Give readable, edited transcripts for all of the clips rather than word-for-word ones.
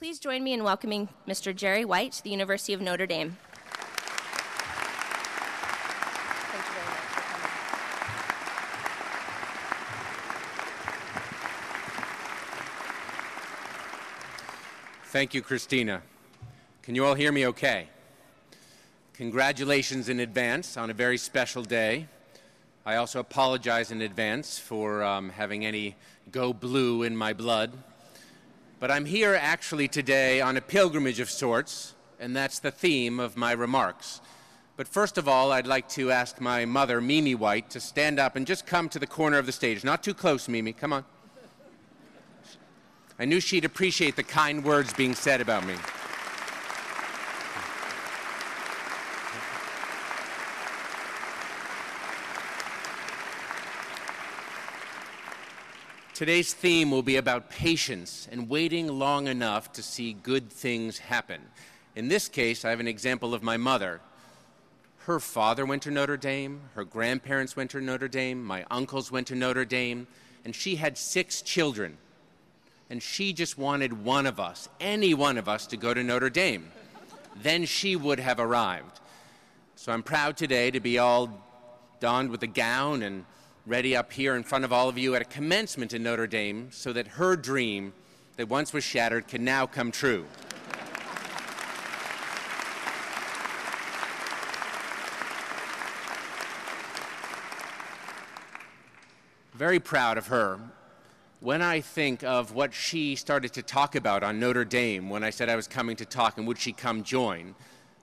Please join me in welcoming Mr. Jerry White to the University of Notre Dame. Thank you very much for coming. Thank you, Christina. Can you all hear me okay? Congratulations in advance on a very special day. I also apologize in advance for having any go blue in my blood. But I'm here actually today on a pilgrimage of sorts, and that's the theme of my remarks. But first of all, I'd like to ask my mother, Mimi White, to stand up and just come to the corner of the stage. Not too close, Mimi. Come on. I knew she'd appreciate the kind words being said about me. Today's theme will be about patience and waiting long enough to see good things happen. In this case, I have an example of my mother. Her father went to Notre Dame, her grandparents went to Notre Dame, my uncles went to Notre Dame, and she had 6 children. And she just wanted one of us, any one of us, to go to Notre Dame. Then she would have arrived. So I'm proud today to be all donned with a gown and ready up here in front of all of you at a commencement in Notre Dame so that her dream that once was shattered can now come true. Very proud of her. When I think of what she started to talk about on Notre Dame when I said I was coming to talk and would she come join,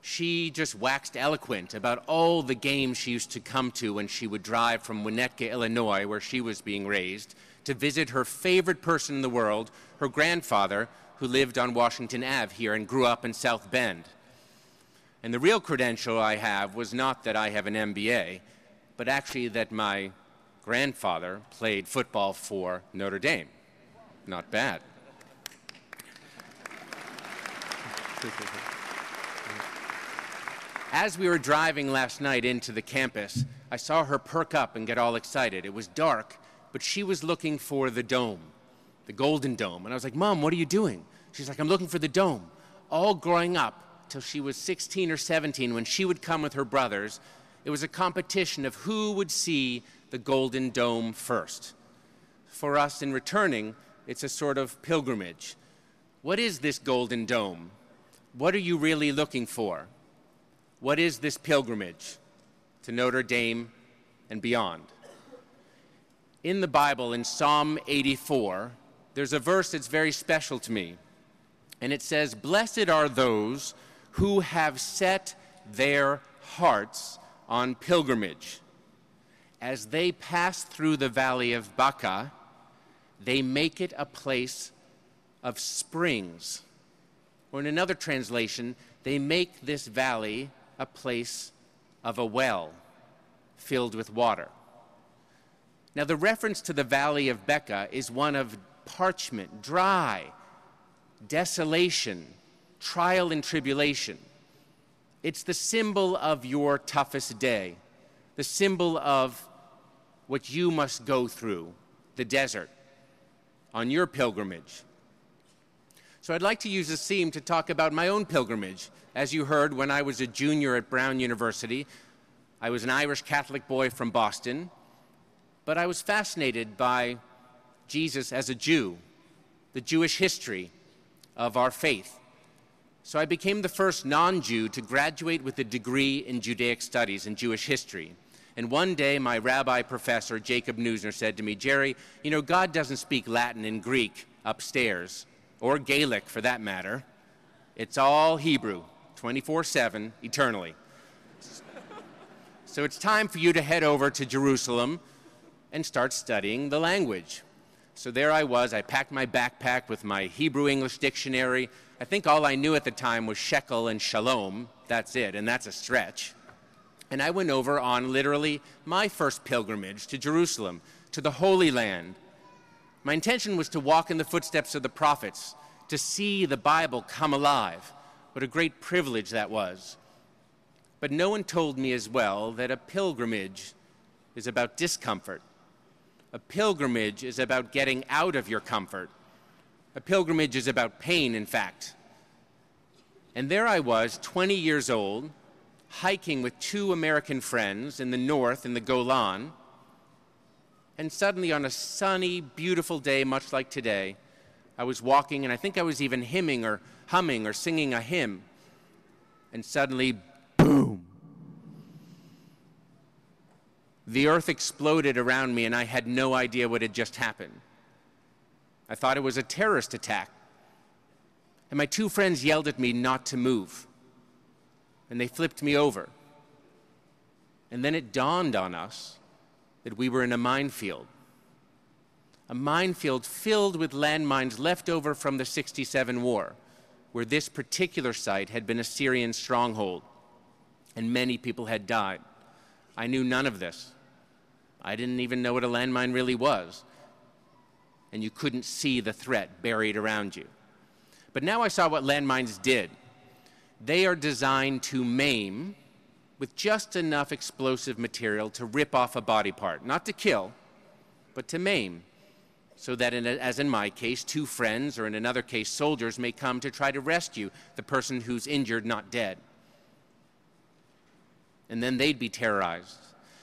she just waxed eloquent about all the games she used to come to when she would drive from Winnetka, Illinois, where she was being raised, to visit her favorite person in the world, her grandfather, who lived on Washington Ave here and grew up in South Bend. And the real credential I have was not that I have an MBA, but actually that my grandfather played football for Notre Dame. Not bad. As we were driving last night into the campus, I saw her perk up and get all excited. It was dark, but she was looking for the dome, the Golden Dome. And I was like, Mom, what are you doing? She's like, I'm looking for the dome. All growing up till she was 16 or 17, when she would come with her brothers, it was a competition of who would see the Golden Dome first. For us in returning, it's a sort of pilgrimage. What is this Golden Dome? What are you really looking for? What is this pilgrimage to Notre Dame and beyond? In the Bible, in Psalm 84, there's a verse that's very special to me. And it says, "Blessed are those who have set their hearts on pilgrimage. As they pass through the valley of Baca, they make it a place of springs." Or in another translation, they make this valley a place of a well filled with water. Now, the reference to the valley of Baca is one of parchment, dry, desolation, trial and tribulation. It's the symbol of your toughest day, the symbol of what you must go through, the desert, on your pilgrimage. So I'd like to use this theme to talk about my own pilgrimage. As you heard, when I was a junior at Brown University, I was an Irish Catholic boy from Boston, but I was fascinated by Jesus as a Jew, the Jewish history of our faith. So I became the first non-Jew to graduate with a degree in Judaic studies and Jewish history. And one day, my rabbi professor, Jacob Neusner, said to me, "Jerry, you know, God doesn't speak Latin and Greek upstairs, or Gaelic for that matter. It's all Hebrew, 24/7, eternally. So it's time for you to head over to Jerusalem and start studying the language." So there I was. I packed my backpack with my Hebrew-English dictionary. I think all I knew at the time was shekel and shalom. That's it, and that's a stretch. And I went over on literally my first pilgrimage to Jerusalem, to the Holy Land. My intention was to walk in the footsteps of the prophets, to see the Bible come alive. What a great privilege that was. But no one told me as well that a pilgrimage is about discomfort. A pilgrimage is about getting out of your comfort. A pilgrimage is about pain, in fact. And there I was, 20 years old, hiking with two American friends in the north in the Golan, and suddenly on a sunny, beautiful day, much like today, I was walking, and I think I was even humming or singing a hymn, and suddenly, boom! The earth exploded around me, and I had no idea what had just happened. I thought it was a terrorist attack. And my two friends yelled at me not to move. And they flipped me over. And then it dawned on us that we were in a minefield. A minefield filled with landmines left over from the '67 war, where this particular site had been a Syrian stronghold, and many people had died. I knew none of this. I didn't even know what a landmine really was. And you couldn't see the threat buried around you. But now I saw what landmines did. They are designed to maim with just enough explosive material to rip off a body part. Not to kill, but to maim. So that, as in my case, two friends, or in another case, soldiers, may come to try to rescue the person who's injured, not dead. And then they'd be terrorized.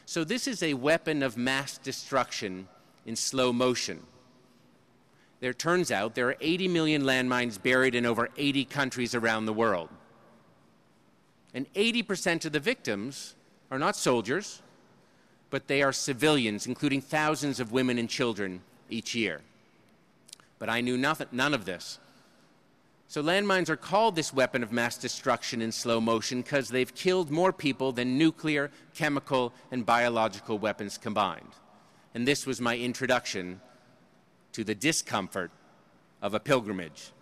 So this is a weapon of mass destruction in slow motion. There turns out there are 80 million landmines buried in over 80 countries around the world. And 80% of the victims are not soldiers, but they are civilians, including thousands of women and children each year. But I knew none of this. So landmines are called this weapon of mass destruction in slow motion because they've killed more people than nuclear, chemical, and biological weapons combined. And this was my introduction to the discomfort of a pilgrimage.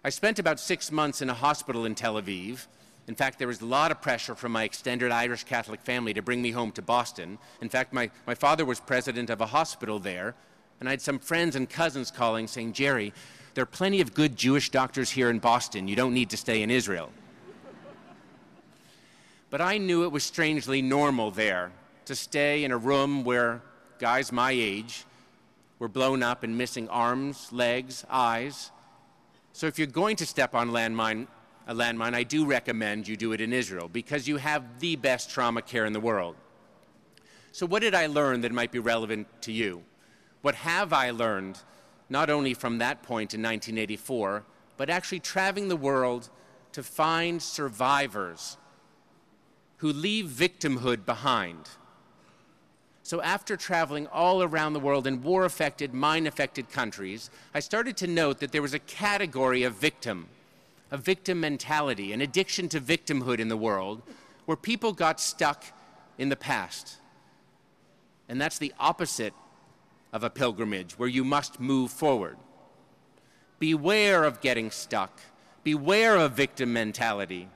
I spent about 6 months in a hospital in Tel Aviv. In fact, there was a lot of pressure from my extended Irish Catholic family to bring me home to Boston. In fact, my father was president of a hospital there, and I had some friends and cousins calling saying, "Jerry, there are plenty of good Jewish doctors here in Boston. You don't need to stay in Israel." But I knew it was strangely normal there to stay in a room where guys my age were blown up and missing arms, legs, eyes. So if you're going to step on a landmine, I do recommend you do it in Israel because you have the best trauma care in the world. So what did I learn that might be relevant to you? What have I learned, not only from that point in 1984, but actually traveling the world to find survivors who leave victimhood behind? So after traveling all around the world in war-affected, mine-affected countries, I started to note that there was a category of victim, a victim mentality, an addiction to victimhood in the world, where people got stuck in the past. And that's the opposite of a pilgrimage, where you must move forward. Beware of getting stuck. Beware of victim mentality.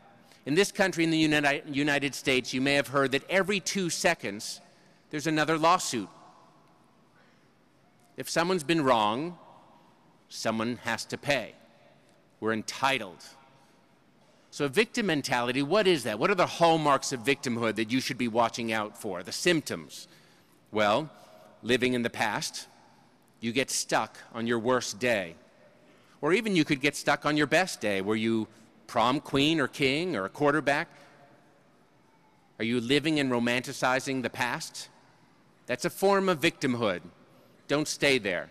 In this country, in the United States, you may have heard that every 2 seconds, there's another lawsuit. If someone's been wrong, someone has to pay. We're entitled. So victim mentality, what is that? What are the hallmarks of victimhood that you should be watching out for, the symptoms? Well, living in the past, you get stuck on your worst day. Or even you could get stuck on your best day. Were you prom queen or king or a quarterback? Are you living and romanticizing the past? That's a form of victimhood. Don't stay there.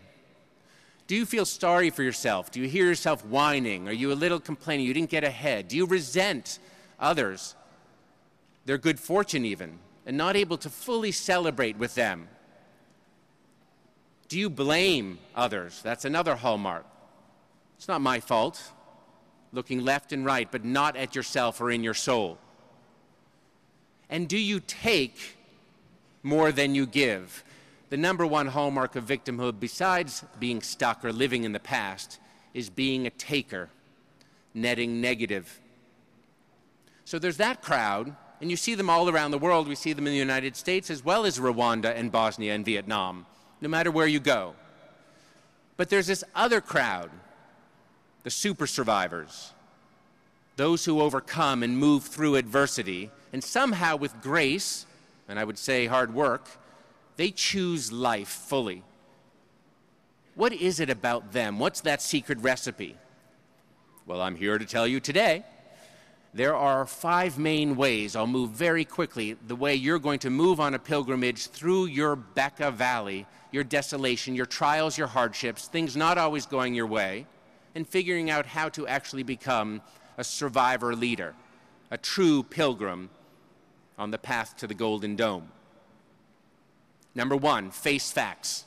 Do you feel sorry for yourself? Do you hear yourself whining? Are you a little complaining you didn't get ahead? Do you resent others, their good fortune even, and not able to fully celebrate with them? Do you blame others? That's another hallmark. It's not my fault. Looking left and right, but not at yourself or in your soul. And do you take more than you give? The number one hallmark of victimhood, besides being stuck or living in the past, is being a taker, netting negative. So there's that crowd, and you see them all around the world. We see them in the United States as well as Rwanda and Bosnia and Vietnam, no matter where you go. But there's this other crowd, the super survivors, those who overcome and move through adversity, and somehow with grace, and I would say hard work, they choose life fully. What is it about them? What's that secret recipe? Well, I'm here to tell you today. There are 5 main ways. I'll move very quickly. The way you're going to move on a pilgrimage through your Becca Valley, your desolation, your trials, your hardships, things not always going your way, and figuring out how to actually become a survivor leader, a true pilgrim on the path to the Golden Dome. Number 1, face facts.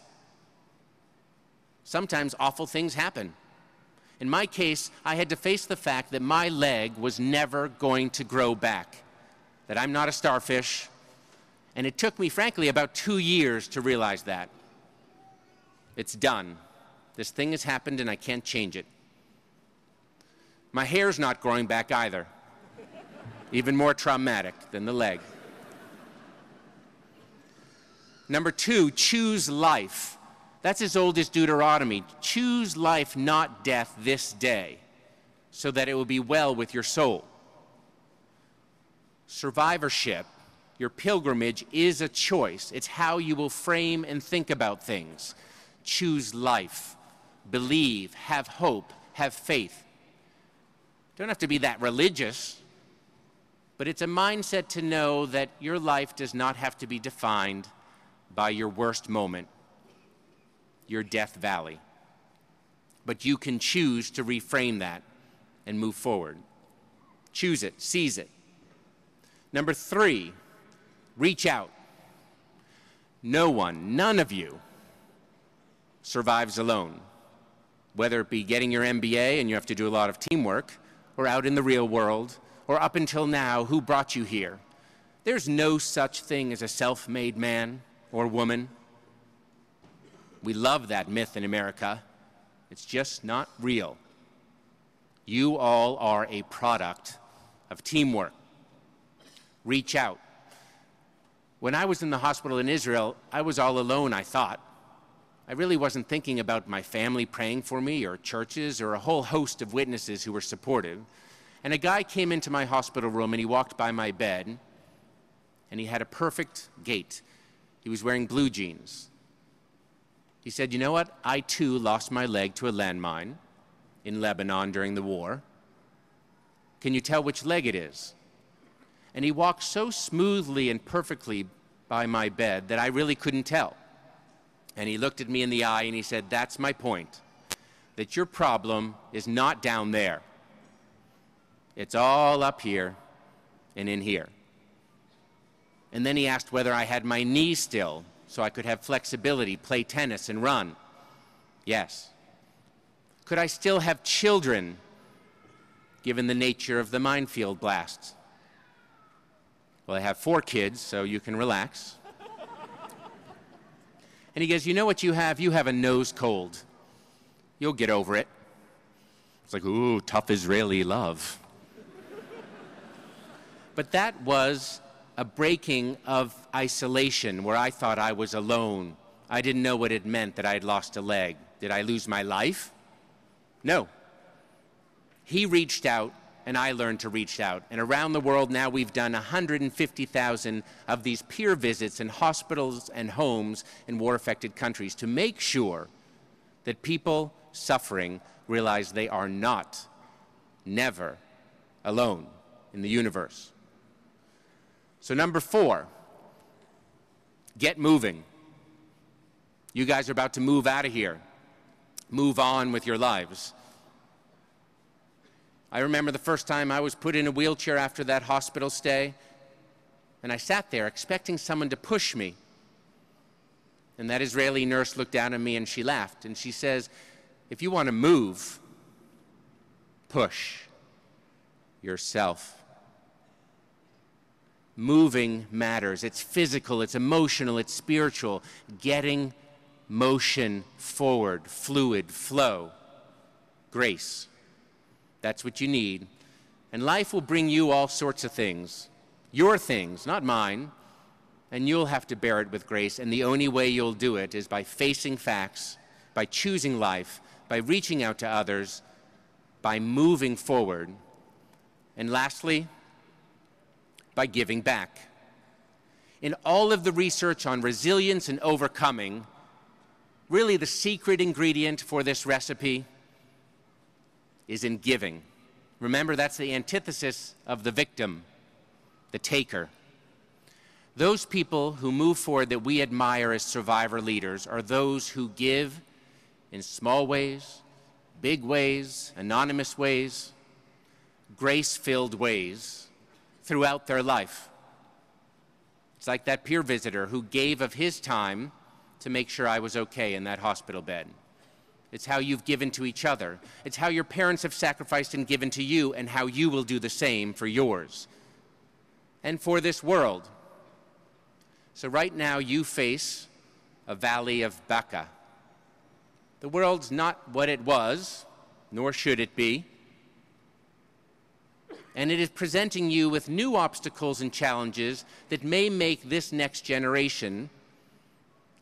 Sometimes awful things happen. In my case, I had to face the fact that my leg was never going to grow back, that I'm not a starfish, and it took me, frankly, about 2 years to realize that. It's done. This thing has happened and I can't change it. My hair's not growing back either. Even more traumatic than the leg. Number 2, choose life. That's as old as Deuteronomy. Choose life, not death, this day, so that it will be well with your soul. Survivorship, your pilgrimage, is a choice. It's how you will frame and think about things. Choose life. Believe, have hope, have faith. Don't have to be that religious, but it's a mindset to know that your life does not have to be defined by your worst moment, your death valley. But you can choose to reframe that and move forward. Choose it, seize it. Number 3, reach out. No one, none of you, survives alone. Whether it be getting your MBA and you have to do a lot of teamwork, or out in the real world, or up until now, who brought you here? There's no such thing as a self-made man or woman. We love that myth in America. It's just not real. You all are a product of teamwork. Reach out. When I was in the hospital in Israel, I was all alone, I thought. I really wasn't thinking about my family praying for me, or churches, or a whole host of witnesses who were supportive. And a guy came into my hospital room and he walked by my bed and he had a perfect gait. He was wearing blue jeans. He said, "You know what? I too lost my leg to a landmine in Lebanon during the war. Can you tell which leg it is?" And he walked so smoothly and perfectly by my bed that I really couldn't tell. And he looked at me in the eye and he said, "That's my point, that your problem is not down there. It's all up here and in here." And then he asked whether I had my knee still, so I could have flexibility, play tennis, and run. Yes. Could I still have children, given the nature of the minefield blasts? Well, I have 4 kids, so you can relax. And he goes, "You know what you have? You have a nose cold. You'll get over it." It's like, ooh, tough Israeli love. But that was a breaking of isolation where I thought I was alone. I didn't know what it meant that I had lost a leg. Did I lose my life? No. He reached out, and I learned to reach out. And around the world now we've done 150,000 of these peer visits in hospitals and homes in war-affected countries to make sure that people suffering realize they are not, never, alone in the universe. So number 4, get moving. You guys are about to move out of here. Move on with your lives. I remember the first time I was put in a wheelchair after that hospital stay, and I sat there expecting someone to push me. And that Israeli nurse looked down at me and she laughed, and she says, "If you want to move, push yourself." Moving matters. It's physical, it's emotional, it's spiritual. Getting motion forward, fluid, flow, grace. That's what you need. And life will bring you all sorts of things. Your things, not mine. And you'll have to bear it with grace. And the only way you'll do it is by facing facts, by choosing life, by reaching out to others, by moving forward. And lastly, by giving back. In all of the research on resilience and overcoming, really the secret ingredient for this recipe is in giving. Remember, that's the antithesis of the victim, the taker. Those people who move forward that we admire as survivor leaders are those who give in small ways, big ways, anonymous ways, grace-filled ways throughout their life. It's like that peer visitor who gave of his time to make sure I was okay in that hospital bed. It's how you've given to each other. It's how your parents have sacrificed and given to you, and how you will do the same for yours and for this world. So right now you face a valley of Baca. The world's not what it was, nor should it be. And it is presenting you with new obstacles and challenges that may make this next generation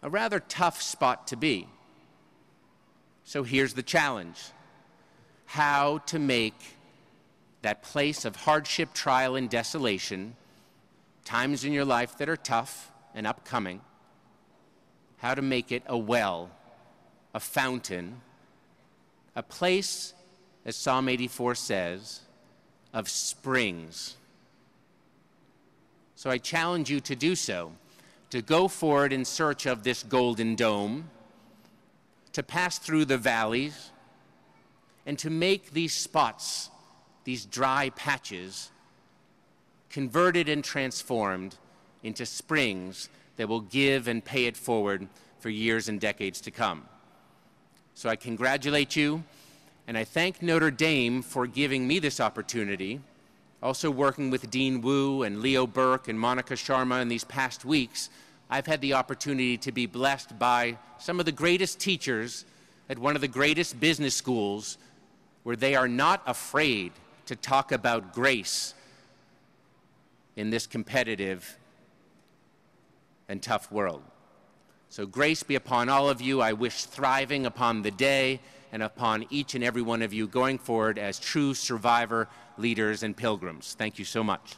a rather tough spot to be. So here's the challenge: how to make that place of hardship, trial, and desolation, times in your life that are tough and upcoming, how to make it a well, a fountain, a place, as Psalm 84 says, of springs. So I challenge you to do so, to go forward in search of this golden dome, to pass through the valleys, and to make these spots, these dry patches, converted and transformed into springs that will give and pay it forward for years and decades to come. So I congratulate you, and I thank Notre Dame for giving me this opportunity, also working with Dean Wu and Leo Burke and Monica Sharma in these past weeks. I've had the opportunity to be blessed by some of the greatest teachers at one of the greatest business schools, where they are not afraid to talk about grace in this competitive and tough world. So grace be upon all of you. I wish thriving upon the day and upon each and every one of you going forward as true survivor leaders and pilgrims. Thank you so much.